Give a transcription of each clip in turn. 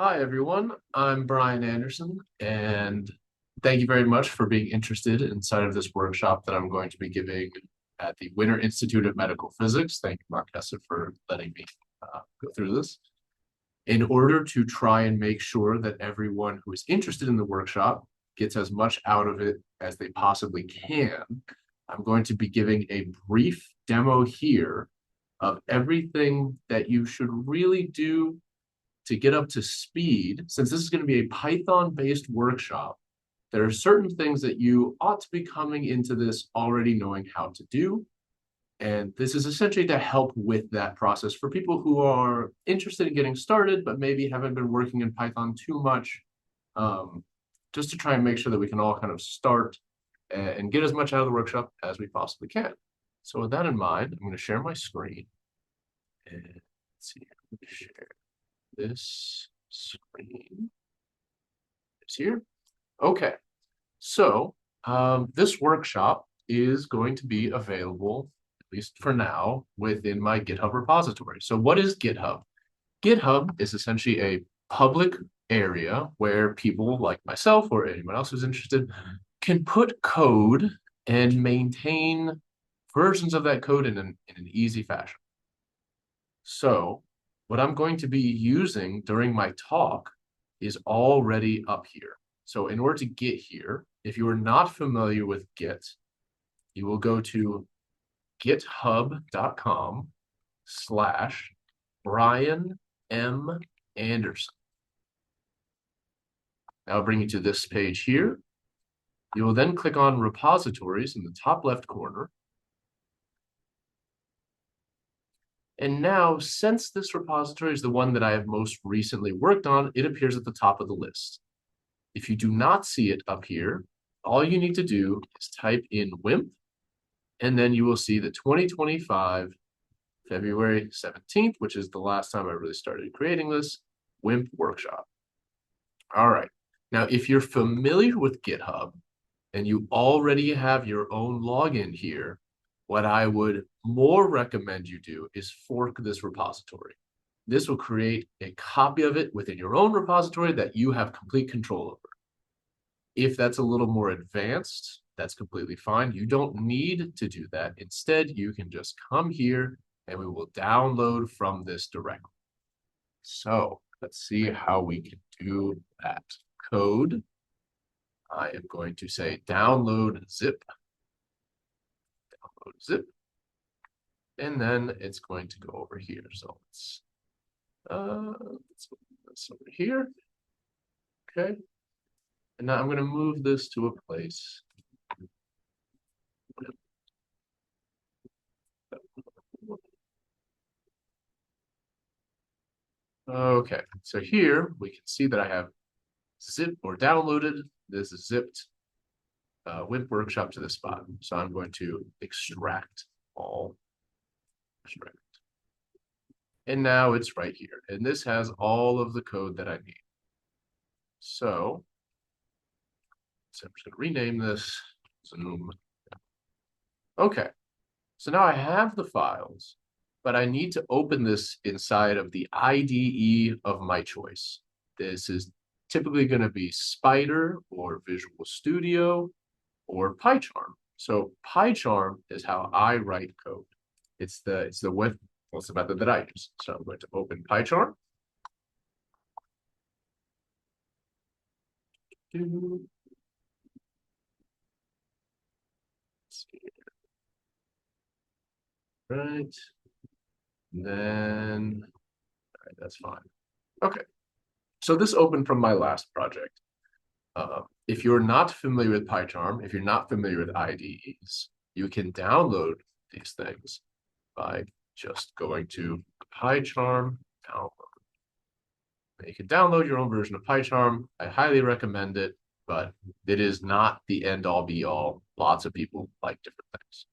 Hi, everyone. I'm Brian Anderson, and thank you very much for being interested inside of this workshop that I'm going to be giving at the Winter Institute of Medical Physics. Thank you, Mark Hesse, for letting me go through this. In order to try and make sure that everyone who is interested in the workshop gets as much out of it as they possibly can, I'm going to be giving a brief demo here of everything that you should really do to get up to speed. Since this is going to be a Python-based workshop, there are certain things that you ought to be coming into this already knowing how to do. And this is essentially to help with that process for people who are interested in getting started, but maybe haven't been working in Python too much, um, just to try and make sure that we can all kind of start and get as much out of the workshop as we possibly can. So with that in mind, I'm going to share my screen. And let's see, I'm going to share this screen is here. Okay, so this workshop is going to be available, at least for now, within my GitHub repository. So what is GitHub? GitHub is essentially a public area where people like myself or anyone else who's interested can put code and maintain versions of that code in an easy fashion. So what I'm going to be using during my talk is already up here. So in order to get here, if you are not familiar with Git, you will go to github.com/Brian M. Anderson. That'll bring you to this page here. You will then click on repositories in the top left corner. And now, since this repository is the one that I have most recently worked on, it appears at the top of the list. If you do not see it up here, all you need to do is type in WIMP, and then you will see the 2025 February 17th, which is the last time I really started creating this, WIMP workshop. All right. Now, if you're familiar with GitHub and you already have your own login here, what I would more recommend you do is fork this repository. This will create a copy of it within your own repository that you have complete control over. If that's a little more advanced, that's completely fine. You don't need to do that. Instead, you can just come here and we will download from this directly. So let's see how we can do that. Code. I am going to say download zip. Download zip. And then it's going to go over here. So let's put this over here. Okay. And now I'm going to move this to a place. Okay, so here we can see that I have zip or downloaded this zipped WIMP workshop to this spot. So I'm going to extract all. Extract. And now it's right here. And this has all of the code that I need. So I'm just going to rename this Zoom. Okay, so now I have the files, but I need to open this inside of the IDE of my choice. This is typically going to be Spyder or Visual Studio or PyCharm. So PyCharm is how I write code. It's the method that I use. So I'm going to open PyCharm. Right. Then, all right, that's fine. Okay. So this opened from my last project. If you're not familiar with PyCharm, if you're not familiar with IDEs, you can download these things by just going to PyCharm download. You can download your own version of PyCharm. I highly recommend it, but it is not the end all be all. Lots of people like different things.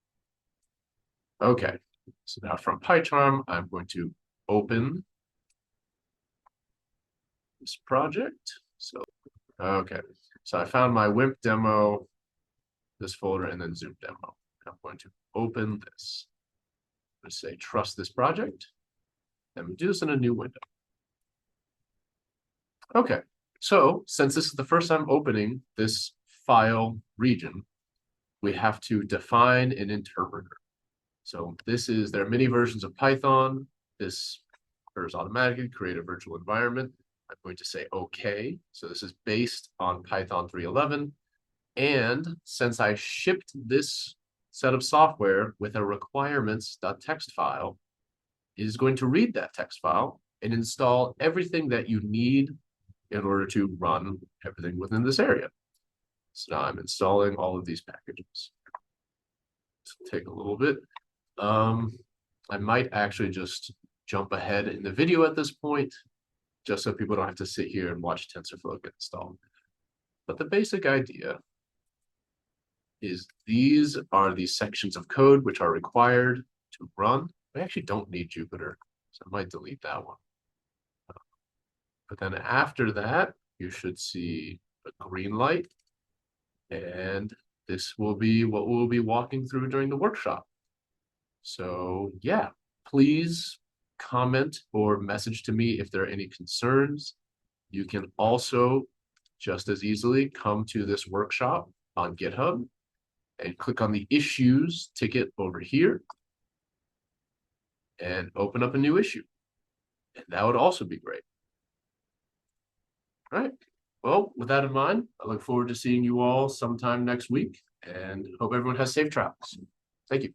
Okay, so now from PyCharm, I'm going to open this project. So, okay, so I found my WIMP demo, this folder, and then Zoom demo. I'm going to open this. I'm going to say trust this project, and we do this in a new window. Okay, so since this is the first time opening this file region, we have to define an interpreter. So there are many versions of Python. This occurs automatically, create a virtual environment. I'm going to say okay. So this is based on Python 3.11. And since I shipped this set of software with a requirements.txt file, it is going to read that text file and install everything that you need in order to run everything within this area. So now I'm installing all of these packages. Take a little bit. I might actually just jump ahead in the video at this point, just so people don't have to sit here and watch TensorFlow get installed. But the basic idea is these are the sections of code which are required to run. We actually don't need Jupyter, so I might delete that one. But then after that, you should see a green light, and this will be what we'll be walking through during the workshop. So yeah, please comment or message to me if there are any concerns. You can also just as easily come to this workshop on GitHub and click on the issues ticket over here and open up a new issue. And that would also be great. All right. Well, with that in mind, I look forward to seeing you all sometime next week and hope everyone has safe travels. Thank you.